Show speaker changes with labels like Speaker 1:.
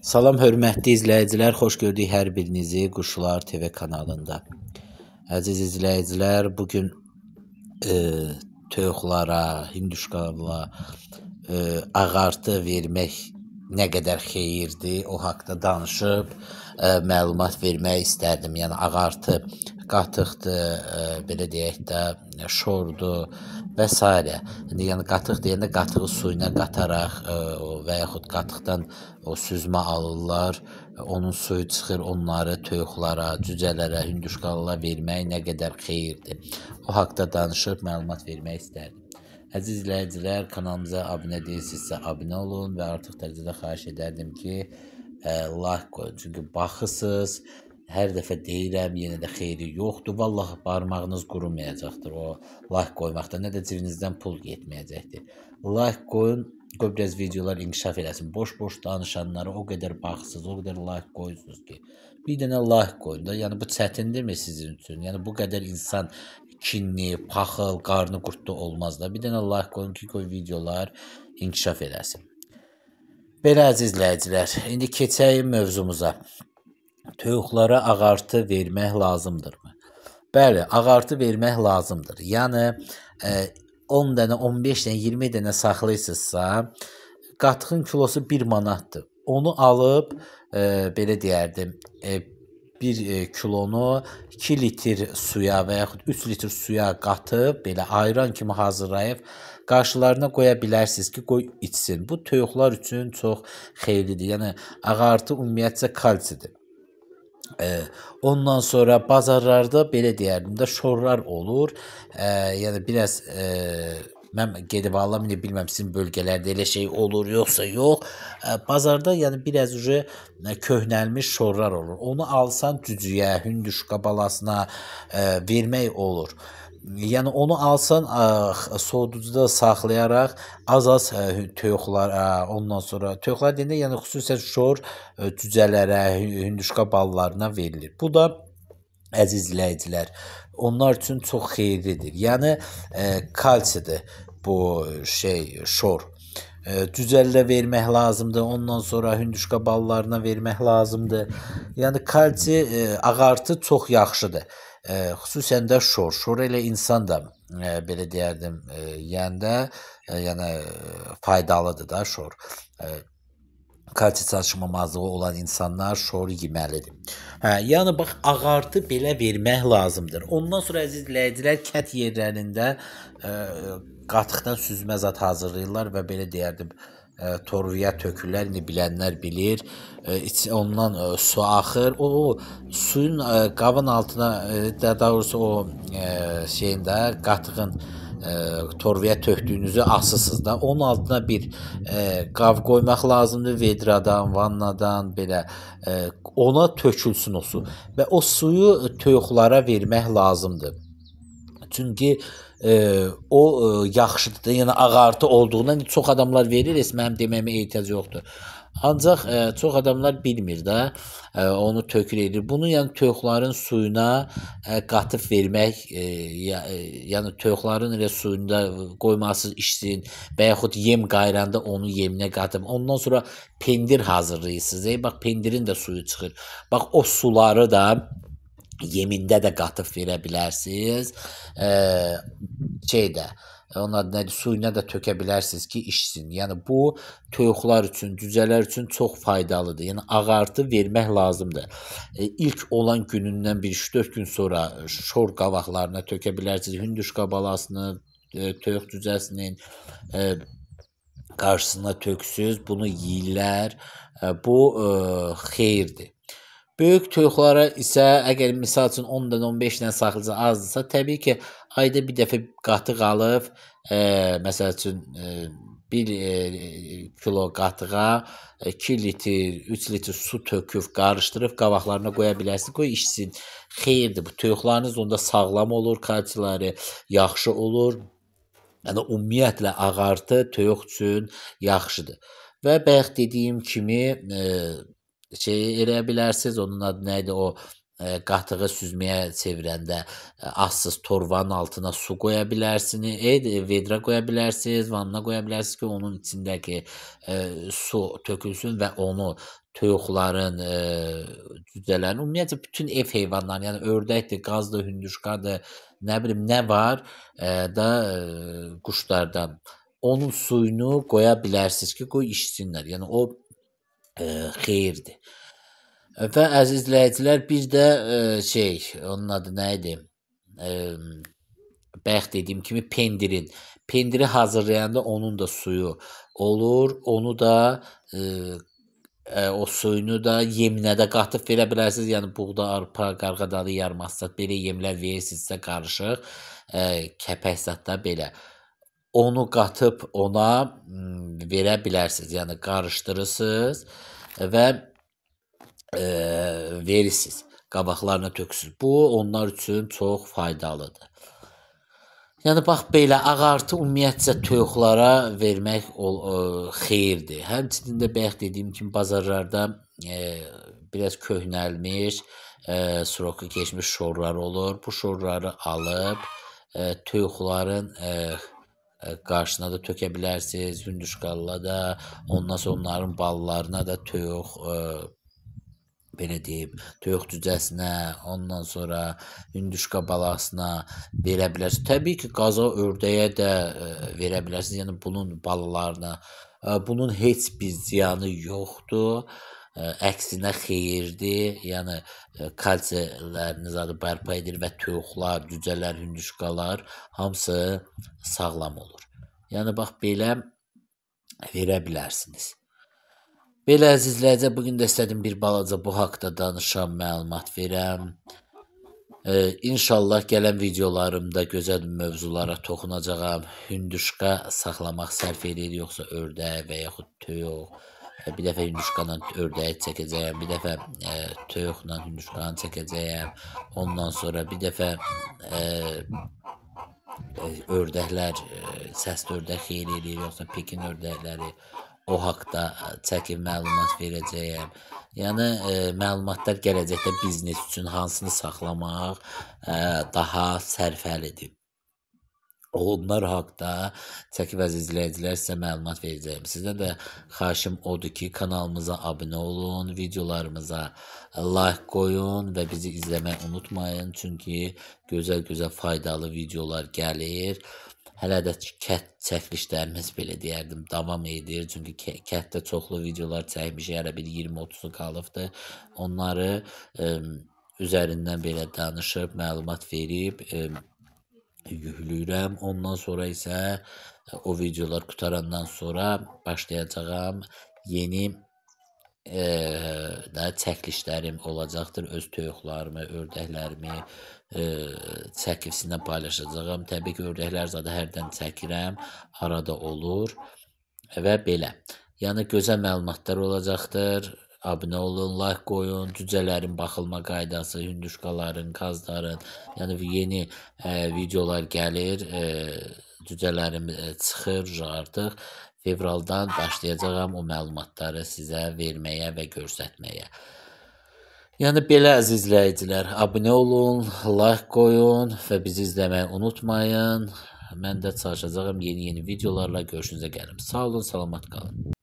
Speaker 1: Salam hörmətli izləyicilər, xoş gördük hər birinizi Quşlar TV kanalında. Əziz izləyicilər, bugün toyuqlara, hinduşkalara ağartı vermək nə qədər xeyirdir, o haqqda danışıb məlumat vermək istərdim. Yəni ağartı qatıqdır, belə deyək də, şordur və s. Yəni qatıq deyəndə qatığı suyuna qataraq və yaxud qatıqdan o süzmə alırlar, onun suyu çıxır, onları toyuqlara, cücələrə, hinduşkalara vermək nə qədər xeyirdir. O haqqda danışıb məlumat vermək istərdim. Əziz izləyicilər, kanalımıza abunə deyilsinizsə abunə olun və artıq dərəcədə xahiş edərdim ki, like qoyun. Çünki baxırsınız, hər dəfə deyirəm, yenə də xeyri yoxdur. Vallahi barmağınız qurumayacaqdır o like qoymaqda, nə də cibinizdən pul getməyəcəkdir. Like qoyun, qoy biraz videolar inkişaf eləsin. Boş-boş danışanlara o qədər baxırsınız, o qədər like qoyursunuz ki, bir dənə like qoyun da. Yəni bu çətindirmi sizin üçün? Yəni bu qədər insan kinli, paxıl, qarnı qurtlu olmaz da. Bir dənə like qoyun ki, qoy videolar inkişaf eləsin. Belə əziz izləyicilər, indi keçəyim mövzumuza. Toyuqlara ağartı vermək lazımdırmı? Bəli, ağartı vermək lazımdır. Yəni 10 dənə, 15 dənə, 20 dənə saxlayırsınızsa, qatığın kilosu 1 manatdır. Onu alıb, belə deyərdim, 1 kilonu 2 litr suya və yaxud 3 litr suya qatıb, belə ayran kimi hazırlayıb, qarşılarına qoya bilərsiniz ki, qoy içsin. Bu toyuqlar üçün çox xeyirlidir. Yəni ağartı ümumiyyətcə kalsidir. Ondan sonra bazarlarda belə deyərdim də şorlar olur. Yəni biraz mən gedib alıram, indi bilmirəm sizin bölgələrdə elə şey olur yoxsa yox. Bazarda yəni biraz köhnəlmiş şorlar olur. Onu alsan cücüyə, hündüşka balasına vermək olur. Yəni onu alsan soğuducuda saxlayaraq az-az toyuqlara, ondan sonra toyuqlar deyəndə yəni xüsusən şor cücələrə, hündüşka ballarına verilir. Bu da əziz izləyicilər, onlar üçün çox xeyirlidir. Yəni kalsidir bu şor. Cücələrə vermək lazımdır, ondan sonra hündüşka ballarına vermək lazımdır. Yəni kalsi, ağartı çox yaxşıdır. Xüsusən də şor. Şor elə insan da belə deyərdim, yəndə yəni faydalıdır da şor. Kalsi çatışmamazlığı olan insanlar şor yeməlidir. Yəni bax ağartı belə vermək lazımdır. Ondan sonra əziz izləyicilər, kət yerlərində qatıqdan süzmə zat hazırlayırlar və belə deyərdim, torvaya tökürlər, indi bilənlər bilir. Ondan su axır. O suyun qabın altına, daha doğrusu o şeyində qatığın torvaya tökdüyünüzü asırsınız da. Onun altına bir qab qoymaq lazımdır, vedradan, vannadan belə. Ona tökülsün o su və o suyu toyuqlara vermək lazımdır. Çünki o yaxşıdır da, yəni ağartı olduğundan çox adamlar verir, mənim deməyimə ehtiyac yoxdur. Ancaq çox adamlar bilmir də, onu tökür edir. Bunu yəni toyuqların suyuna qatıb vermək, yəni toyuqların elə suyunda qoymasız içsin və yaxud yem qayranda onu yeminə qatıb. Ondan sonra pendir hazırlayırsınız. Bax pendirin də suyu çıxır. Bax o suları da yemində də qatıb verə bilərsiniz. Onun adı nədir? Suyuna da tökə bilərsiniz ki, içsin. Yəni bu toyuqlar üçün, cücələr üçün çox faydalıdır. Yəni ağartı vermək lazımdır. İlk olan günündən 1-3-4 gün sonra şor qavaqlarına tökə bilərsiniz. Hündüşka balasını, toyuq cücəsinin qarşısına töksüz, bunu yeyirlər. Bu xeyirdir. Böyük toyuqlara isə əgər misal üçün 10 dənə, 15 dənə saxlayıcı azdırsa, təbii ki, ayda bir dəfə qatıq alıb, məsəl üçün 1 kilo qatığa 2 litr, 3 litr su töküb, qarışdırıb qabaqlarına qoya bilərsiniz, qoy içsin. Xeyirdir, bu toyuqlarınız onda sağlam olur, kalsiləri yaxşı olur. Yəni ümumiyyətlə ağartı toyuq üçün yaxşıdır. Və bayaq dediyim kimi elə bilərsiniz, onun adı nə idi, o qatığı süzməyə çevirəndə azsız torbanın altına su qoya bilərsiniz, vedrə qoya bilərsiniz, vanna qoya bilərsiniz ki, onun içindəki su tökülsün və onu toyuqların, cücələrin, ümumiyyətlə bütün ev heyvanlarının, yəni ördəkdir, qazdır, hündüşkadır, nə bilim nə var da quşlardan onun suyunu qoya bilərsiniz ki, qoy içsinlər. Yəni o xeyirdir. Və əziz izləyicilər, bir də onun adı nə idi? Bayaq dediyim kimi pendirin. Pendiri hazırlayanda onun da suyu olur. Onu da o suyunu da yeminə də qatıb verə bilərsiniz. Yəni buğda, arpa, qarğadalı, yarmasat belə yemlər verirsinizsə qarışıq, kəpək zad da belə. Onu qatıb ona verə bilərsiniz. Yəni qarışdırırsınız və verirsiniz. Qabaqlarına tökürsünüz. Bu onlar üçün çox faydalıdır. Yəni bax belə ağartı ümumiyyətcə toyuqlara vermək xeyirdir. Həmçinin də bayaq dediyim kimi bazarlarda biraz köhnəlmiş, sroku keçmiş şorlar olur. Bu şorları alıb toyuqların qarşısına da tökə bilərsiniz, hündüşkalla da, ondan sonra onların balalarına da toyuq belə deyim, toyuq cücəsinə, ondan sonra hündüşka balasına verə bilərsiniz. Təbii ki, qaza, ördəyə də verə bilərsiniz. Yəni bunun balalarına. Bunun heç bir ziyanı yoxdur. Əksinə xeyirdir. Yəni kalsilərini zadı bərpa edir və toyuqlar, cücələr, hündüşkalar hamısı sağlam olur. Yəni bax belə verə bilərsiniz. Belə əziz izləyicilər, bugün də istədim bir balaca bu haqda danışam, məlumat verəm. İnşallah gələn videolarımda gözəl mövzulara toxunacağam. Hündüşka saxlamaq sərf edir, yoxsa ördək və yaxud toyuq. Bir dəfə hündüşkanla ördəyi çəkəcəyəm, bir dəfə toyuqla hündüşkanı çəkəcəyəm. Ondan sonra bir dəfə ördəklər, səsli ördək xeyir eləyir, yoxsa Pekin ördəkləri. O haqda çəkib məlumat verəcəyəm. Yəni məlumatlar gələcəkdə biznes üçün hansını saxlamaq daha sərfəlidir. Onlar haqda çəkib əziz izləyicilər sizə məlumat verəcəyəm. Sizə də xahişim odur ki, kanalımıza abunə olun, videolarımıza like qoyun və bizi izləməyi unutmayın. Çünki gözəl faydalı videolar gəlir. Hələ də kət çəkilişlərimiz belə deyərdim davam edir. Çünki kətdə çoxlu videolar çəkmişik, hələ bir 20-30'u qalıbdır. Onları üzərindən belə danışıb, məlumat verib yükləyirəm. Ondan sonra isə o videolar qutarandan sonra başlayacağam yeni da çəkilişlərim olacaqdır. Öz toyuqlarımı, ördəklərimi çəkib sizinlə paylaşacağam. Təbii ki, ördəklər zadı hərdən çəkirəm, arada olur və belə. Yəni gözəl məlumatlar olacaqdır. Abunə olun, like qoyun, cücələrin baxılma qaydası, hündüşkaların, qazların, yəni yeni videolar gəlir, cücələrim çıxır artıq. Fevraldan başlayacağam o məlumatları sizə verməyə və göstərməyə. Yəni belə əziz izləyicilər, abunə olun, like qoyun və bizi izləməyi unutmayın. Mən də çalışacağım yeni videolarla görüşünüzə gəlim. Sağ olun, salamat qalın.